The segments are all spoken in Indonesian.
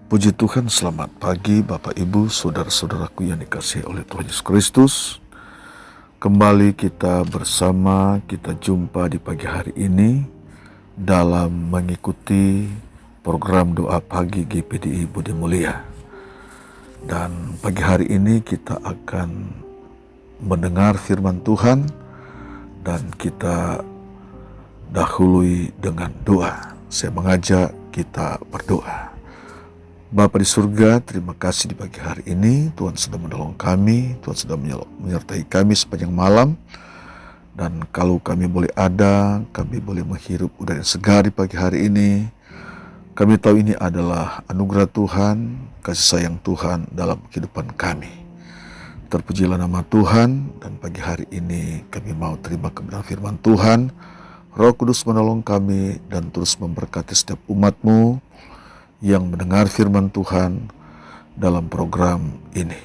Puji Tuhan, selamat pagi Bapak Ibu, saudara-saudaraku yang dikasihi oleh Tuhan Yesus Kristus. Kembali kita bersama, kita jumpa di pagi hari ini dalam mengikuti program doa pagi GPDI Budi Mulia. Dan pagi hari ini kita akan mendengar firman Tuhan dan kita dahului dengan doa. Saya mengajak kita berdoa. Bapa di surga, terima kasih di pagi hari ini. Tuhan sudah menolong kami, Tuhan sudah menyertai kami sepanjang malam. Dan kalau kami boleh ada, kami boleh menghirup udara yang segar di pagi hari ini. Kami tahu ini adalah anugerah Tuhan, kasih sayang Tuhan dalam kehidupan kami. Terpujilah nama Tuhan, dan pagi hari ini kami mau terima kebenaran firman Tuhan. Roh Kudus menolong kami dan terus memberkati setiap umat-Mu yang mendengar firman Tuhan dalam program ini.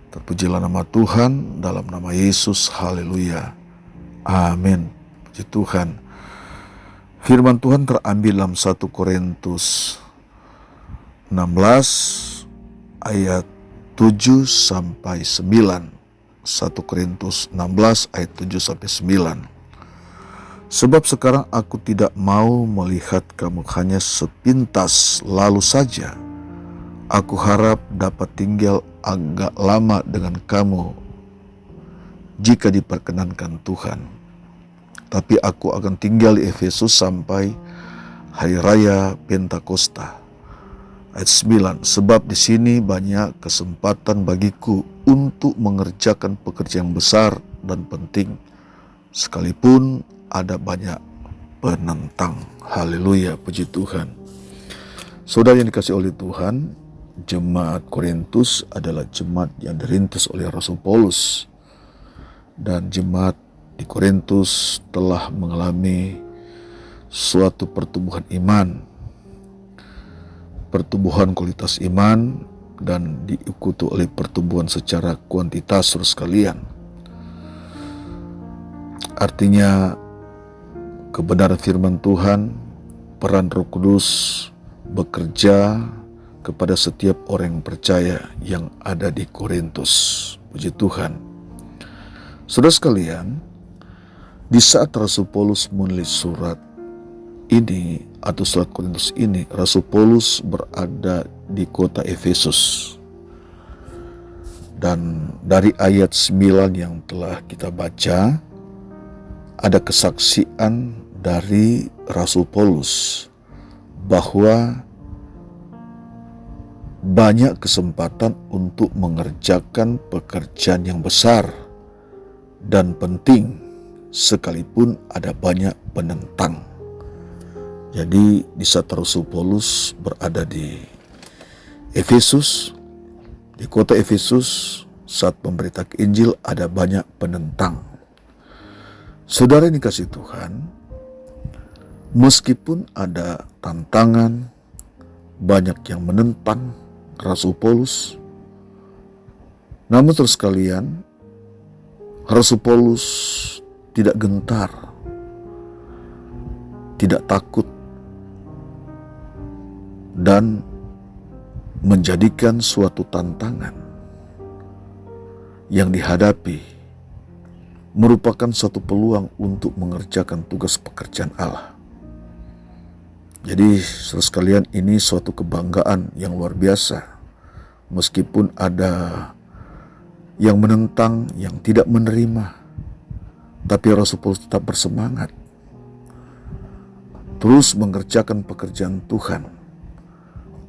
Terpujilah nama Tuhan, dalam nama Yesus, haleluya, amin. Puji Tuhan. Firman Tuhan terambil dalam 1 Korintus 16 ayat 7 sampai 9. 1 Korintus 16 ayat 7 sampai 9. Sebab sekarang aku tidak mau melihat kamu hanya sepintas lalu saja. Aku harap dapat tinggal agak lama dengan kamu jika diperkenankan Tuhan. Tapi aku akan tinggal di Efesus sampai hari raya Pentakosta. Ayat 9. Sebab di sini banyak kesempatan bagiku untuk mengerjakan pekerjaan yang besar dan penting, sekalipun ada banyak penentang. Haleluya, puji Tuhan. Saudara yang dikasihi oleh Tuhan, jemaat Korintus adalah jemaat yang dirintis oleh Rasul Paulus. Dan jemaat di Korintus telah mengalami suatu pertumbuhan iman, pertumbuhan kualitas iman, dan diikuti oleh pertumbuhan secara kuantitas saudara sekalian. Artinya kebenaran firman Tuhan, peran Roh Kudus bekerja kepada setiap orang yang percaya yang ada di Korintus. Puji Tuhan. Saudara sekalian, di saat Rasul Paulus menulis surat ini atau surat Korintus ini, Rasul Paulus berada di kota Efesus. Dan dari ayat 9 yang telah kita baca, ada kesaksian dari Rasul Paulus bahwa banyak kesempatan untuk mengerjakan pekerjaan yang besar dan penting, sekalipun ada banyak penentang. Jadi di saat Rasul Paulus berada di Efesus, di kota Efesus, saat memberitakan Injil ada banyak penentang. Saudara yang dikasihi Tuhan, meskipun ada tantangan, banyak yang menentang Rasul Paulus, namun terus sekalian, Rasul Paulus tidak gentar, tidak takut, dan menjadikan suatu tantangan yang dihadapi merupakan suatu peluang untuk mengerjakan tugas pekerjaan Allah. Jadi saudara sekalian, ini suatu kebanggaan yang luar biasa. Meskipun ada yang menentang, yang tidak menerima, tapi Rasul Paulus tetap bersemangat terus mengerjakan pekerjaan Tuhan.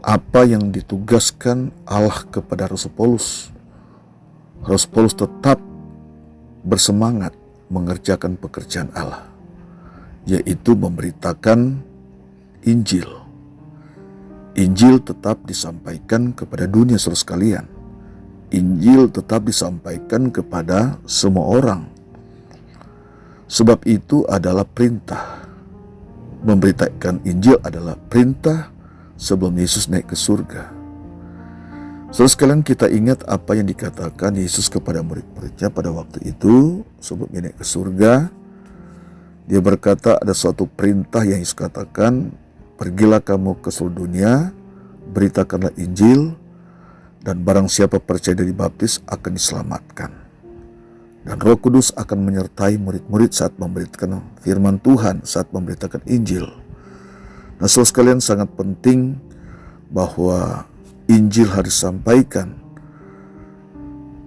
Apa yang ditugaskan Allah kepada Rasul Paulus, Rasul Paulus tetap bersemangat mengerjakan pekerjaan Allah, yaitu memberitakan Injil. Injil tetap disampaikan kepada dunia saudara sekalian. Injil tetap disampaikan kepada semua orang. Sebab itu adalah perintah. Memberitakan Injil adalah perintah sebelum Yesus naik ke surga. Saudara sekalian, kita ingat apa yang dikatakan Yesus kepada murid-muridnya pada waktu itu sebelum dia naik ke surga. Dia berkata ada suatu perintah yang Yesus katakan, pergilah kamu ke seluruh dunia beritakanlah Injil, dan barang siapa percaya dan dibaptis akan diselamatkan. Dan Roh Kudus akan menyertai murid-murid saat memberitakan firman Tuhan, saat memberitakan Injil. Nah, saudara sekalian, sangat penting bahwa Injil harus disampaikan.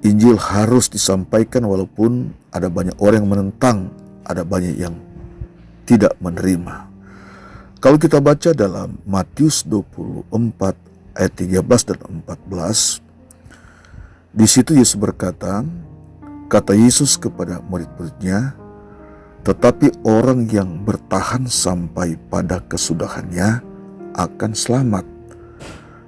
Injil harus disampaikan walaupun ada banyak orang yang menentang, ada banyak yang tidak menerima. Kalau kita baca dalam Matius 24 ayat 13 dan 14, di situ Yesus berkata, kata Yesus kepada murid-muridnya, tetapi orang yang bertahan sampai pada kesudahannya akan selamat.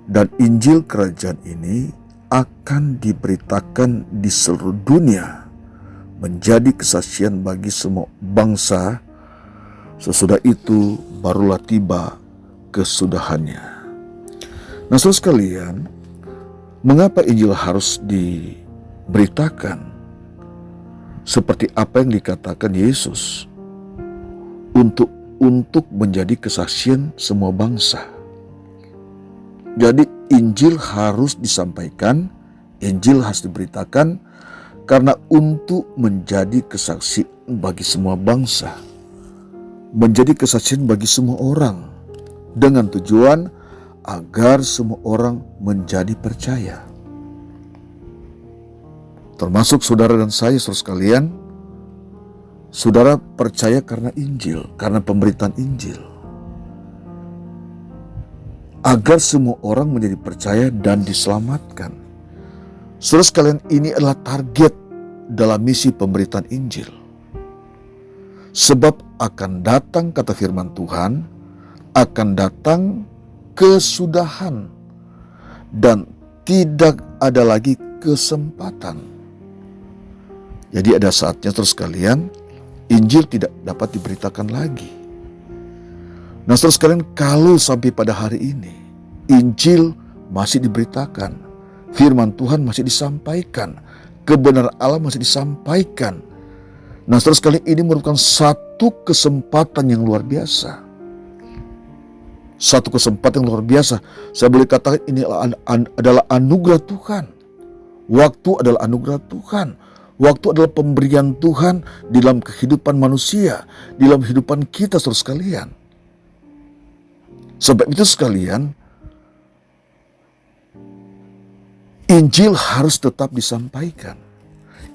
Dan Injil kerajaan ini akan diberitakan di seluruh dunia, menjadi kesaksian bagi semua bangsa. Sesudah itu barulah tiba kesudahannya. Nah, saudara sekalian, mengapa Injil harus diberitakan? Seperti apa yang dikatakan Yesus, untuk menjadi kesaksian semua bangsa. Jadi Injil harus disampaikan, Injil harus diberitakan karena untuk menjadi kesaksian bagi semua bangsa, menjadi kesaksian bagi semua orang, dengan tujuan agar semua orang menjadi percaya. Termasuk saudara dan saya, saudara sekalian. Saudara percaya karena Injil, karena pemberitaan Injil. Agar semua orang menjadi percaya dan diselamatkan. Saudara sekalian, ini adalah target dalam misi pemberitaan Injil. Sebab akan datang, kata firman Tuhan, akan datang kesudahan dan tidak ada lagi kesempatan. Jadi ada saatnya, saudara sekalian, Injil tidak dapat diberitakan lagi. Nah, saudara sekalian, kalau sampai pada hari ini Injil masih diberitakan, firman Tuhan masih disampaikan, kebenaran Allah masih disampaikan. Nah, saudara sekalian, ini merupakan satu kesempatan yang luar biasa. Satu kesempatan yang luar biasa. Saya boleh katakan ini adalah anugerah Tuhan. Waktu adalah anugerah Tuhan. Waktu adalah pemberian Tuhan di dalam kehidupan manusia, di dalam kehidupan kita, saudara sekalian. Sebab itu sekalian, Injil harus tetap disampaikan.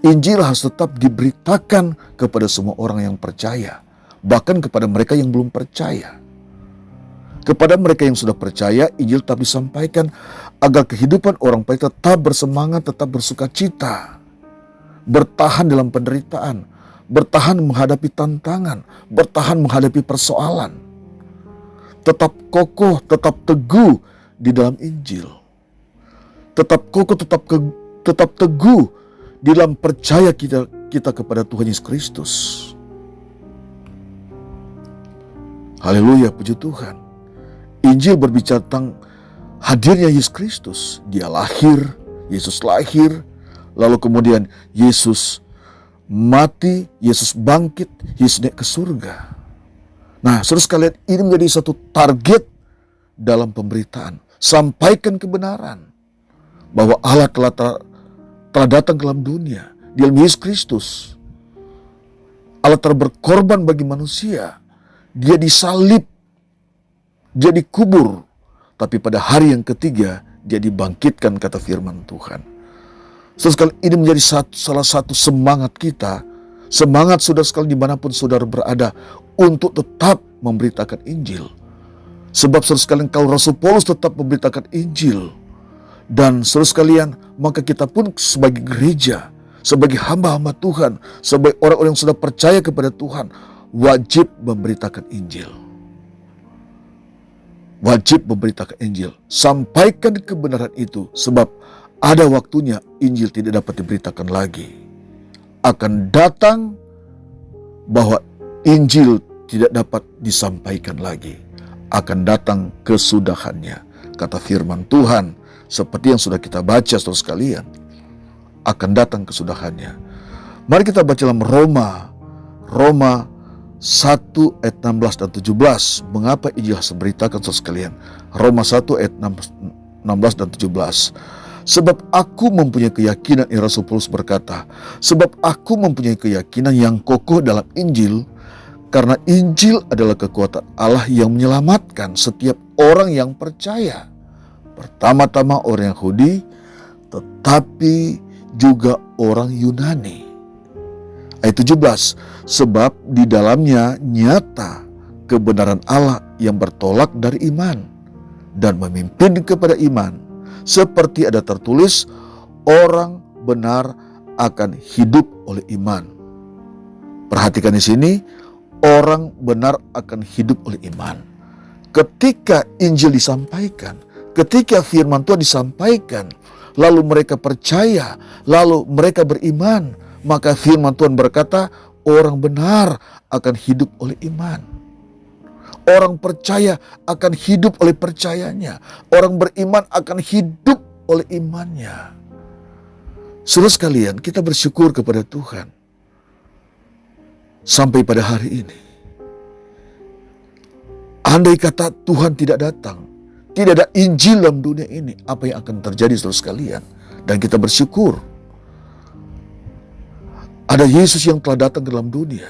Injil harus tetap diberitakan kepada semua orang yang percaya, bahkan kepada mereka yang belum percaya. Kepada mereka yang sudah percaya, Injil tetap disampaikan agar kehidupan orang percaya tetap bersemangat, tetap bersuka cita, bertahan dalam penderitaan, bertahan menghadapi tantangan, bertahan menghadapi persoalan, tetap kokoh, tetap teguh di dalam Injil, tetap kokoh, tetap teguh di dalam percaya kita kepada Tuhan Yesus Kristus. Haleluya, puji Tuhan. Injil berbicara tentang hadirnya Yesus Kristus. Dia lahir, Yesus lahir, lalu kemudian Yesus mati, Yesus bangkit, Yesus naik ke surga. Nah, saudara sekalian, ini menjadi satu target dalam pemberitaan. Sampaikan kebenaran bahwa Allah telah datang ke dalam dunia di dalam Yesus Kristus. Allah telah berkorban bagi manusia. Dia disalib, dia dikubur, tapi pada hari yang ketiga dia dibangkitkan, kata firman Tuhan. Saudara sekalian, ini menjadi salah satu semangat kita, semangat saudara sekalian dimanapun saudara berada, untuk tetap memberitakan Injil. Sebab saudara sekalian, kalau Rasul Paulus tetap memberitakan Injil, dan saudara sekalian, maka kita pun sebagai gereja, sebagai hamba-hamba Tuhan, sebagai orang-orang yang sudah percaya kepada Tuhan, wajib memberitakan Injil. Wajib memberitakan Injil. Sampaikan kebenaran itu, sebab ada waktunya Injil tidak dapat diberitakan lagi. Akan datang bahwa Injil tidak dapat disampaikan lagi. Akan datang kesudahannya, kata firman Tuhan, seperti yang sudah kita baca, saudara sekalian. Akan datang kesudahannya. Mari kita baca dalam Roma 1 ayat 16 dan 17. Mengapa Injil harus diberitakan, saudara sekalian? Roma 1 ayat 16 dan 17. Sebab aku mempunyai keyakinan, Rasul Paulus berkata, sebab aku mempunyai keyakinan yang kokoh dalam Injil, karena Injil adalah kekuatan Allah yang menyelamatkan setiap orang yang percaya. Pertama-tama orang Yahudi, tetapi juga orang Yunani. Ayat 17, sebab di dalamnya nyata kebenaran Allah yang bertolak dari iman dan memimpin kepada iman. Seperti ada tertulis, orang benar akan hidup oleh iman. Perhatikan di sini, orang benar akan hidup oleh iman. Ketika Injil disampaikan, ketika firman Tuhan disampaikan, lalu mereka percaya, lalu mereka beriman, maka firman Tuhan berkata, orang benar akan hidup oleh iman. Orang percaya akan hidup oleh percayanya. Orang beriman akan hidup oleh imannya. Saudara sekalian, kita bersyukur kepada Tuhan. Sampai pada hari ini. Andai kata Tuhan tidak datang, tidak ada Injil dalam dunia ini, apa yang akan terjadi saudara sekalian? Dan kita bersyukur. Ada Yesus yang telah datang ke dalam dunia.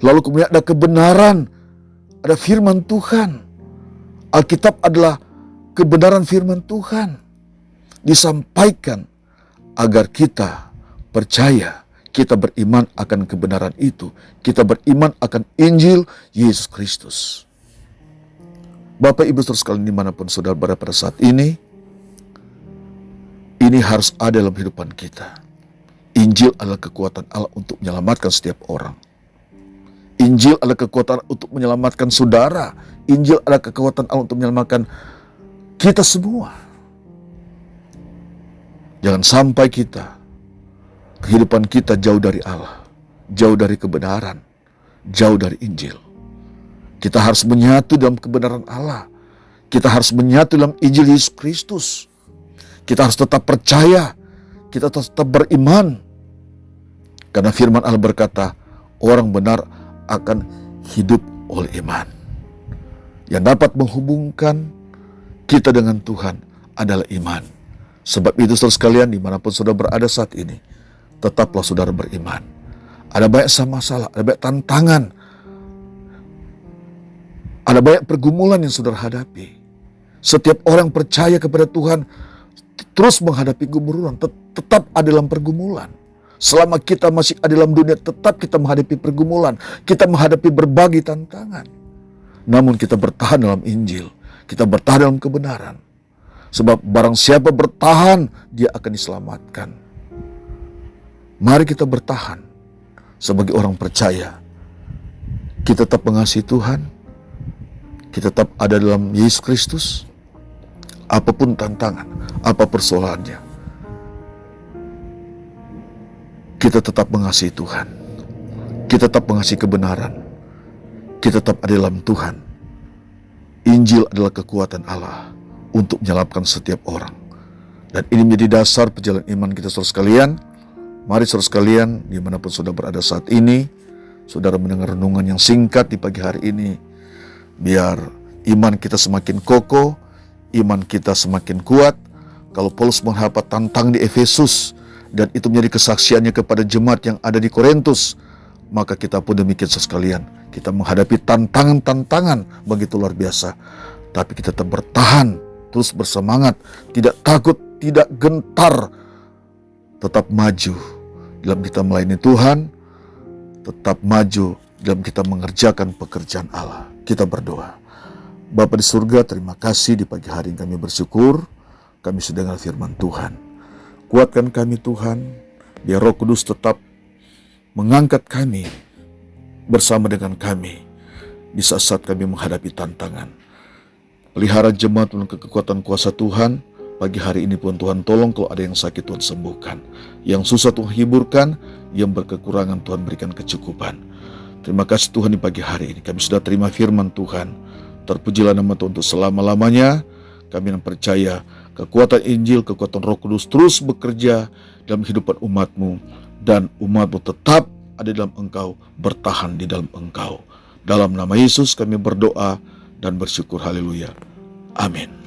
Lalu kemudian ada kebenaran, ada firman Tuhan. Alkitab adalah kebenaran firman Tuhan. Disampaikan agar kita percaya, kita beriman akan kebenaran itu. Kita beriman akan Injil Yesus Kristus. Bapak Ibu saudara sekalian dimanapun saudara berada pada saat ini harus ada dalam kehidupan kita. Injil adalah kekuatan Allah untuk menyelamatkan setiap orang. Injil adalah kekuatan untuk menyelamatkan saudara. Injil adalah kekuatan Allah untuk menyelamatkan kita semua. Jangan sampai kehidupan kita jauh dari Allah, jauh dari kebenaran, jauh dari Injil. Kita harus menyatu dalam kebenaran Allah. Kita harus menyatu dalam Injil Yesus Kristus. Kita harus tetap percaya, kita tetap beriman. Karena firman Allah berkata, orang benar akan hidup oleh iman. Yang dapat menghubungkan kita dengan Tuhan adalah iman. Sebab itu saudara sekalian, dimanapun saudara berada saat ini, tetaplah saudara beriman. Ada banyak masalah, ada banyak tantangan, ada banyak pergumulan yang saudara hadapi. Setiap orang percaya kepada Tuhan terus menghadapi pergumulan, tetap ada dalam pergumulan. Selama kita masih ada dalam dunia, tetap kita menghadapi pergumulan. Kita menghadapi berbagai tantangan. Namun kita bertahan dalam Injil. Kita bertahan dalam kebenaran. Sebab barang siapa bertahan, dia akan diselamatkan. Mari kita bertahan sebagai orang percaya. Kita tetap mengasihi Tuhan. Kita tetap ada dalam Yesus Kristus. Apapun tantangan, apa persoalannya, kita tetap mengasihi Tuhan. Kita tetap mengasihi kebenaran. Kita tetap ada dalam Tuhan. Injil adalah kekuatan Allah untuk menyelamatkan setiap orang. Dan ini menjadi dasar perjalanan iman kita saudara sekalian. Mari saudara sekalian, dimanapun saudara berada saat ini, saudara mendengar renungan yang singkat di pagi hari ini. Biar iman kita semakin kokoh, iman kita semakin kuat. Kalau Paulus menghadapi tantangan di Efesus, dan itu menjadi kesaksiannya kepada jemaat yang ada di Korintus, maka kita pun demikian sekalian. Kita menghadapi tantangan-tantangan begitu luar biasa, tapi kita tetap bertahan, terus bersemangat, tidak takut, tidak gentar, tetap maju dalam kita melayani Tuhan, tetap maju dalam kita mengerjakan pekerjaan Allah. Kita berdoa. Bapa di surga, terima kasih di pagi hari ini kami bersyukur, kami sudah dengar firman Tuhan. Kuatkan kami Tuhan, biar Roh Kudus tetap mengangkat kami bersama dengan kami di saat-saat kami menghadapi tantangan. Pelihara jemaat dengan kekuatan kuasa Tuhan. Pagi hari ini pun Tuhan tolong, kalau ada yang sakit Tuhan sembuhkan, yang susah Tuhan hiburkan, yang berkekurangan Tuhan berikan kecukupan. Terima kasih Tuhan di pagi hari ini kami sudah terima firman Tuhan. Terpujilah nama Tuhan untuk selama-lamanya. Kami yang percaya kekuatan Injil, kekuatan Roh Kudus terus bekerja dalam kehidupan umat-Mu, dan umat-Mu tetap ada dalam Engkau, bertahan di dalam Engkau. Dalam nama Yesus kami berdoa dan bersyukur. Haleluya. Amin.